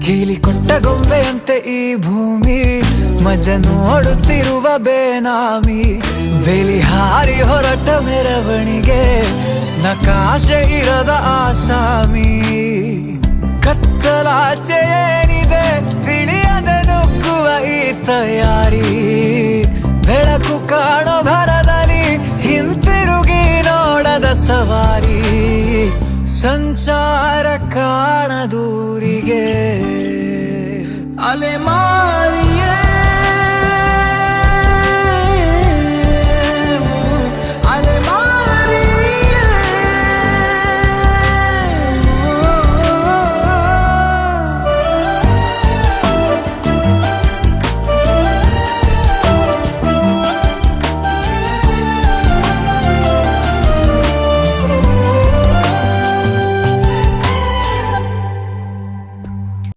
ಹೇಳಿಕೊಟ್ಟ ಗೊಂಬೆಯಂತೆ ಈ ಭೂಮಿ ಮಜ ನೋಡುತ್ತಿರುವ ಬೇನಾಮಿ ಬೇಲಿ ಹಾರಿ ಹೊರಟ ಮೆರವಣಿಗೆ ನಕಾಶೆ ಇರದ ಆಸಾಮಿ ಕತ್ತಲಾಚೆ ಏನಿದೆ ತಿಳಿಯದೆ ನುಗ್ಗುವ ಈ ತಯಾರಿ ಬೆಳಕು ಕಾಣೋ ಭರದಲ್ಲಿ ಹಿಂತಿರುಗಿ ನೋಡದ ಸವಾರಿ ಸಂಚಾರ ಕಾಣದೂರಿಗೆ ಅಲೆ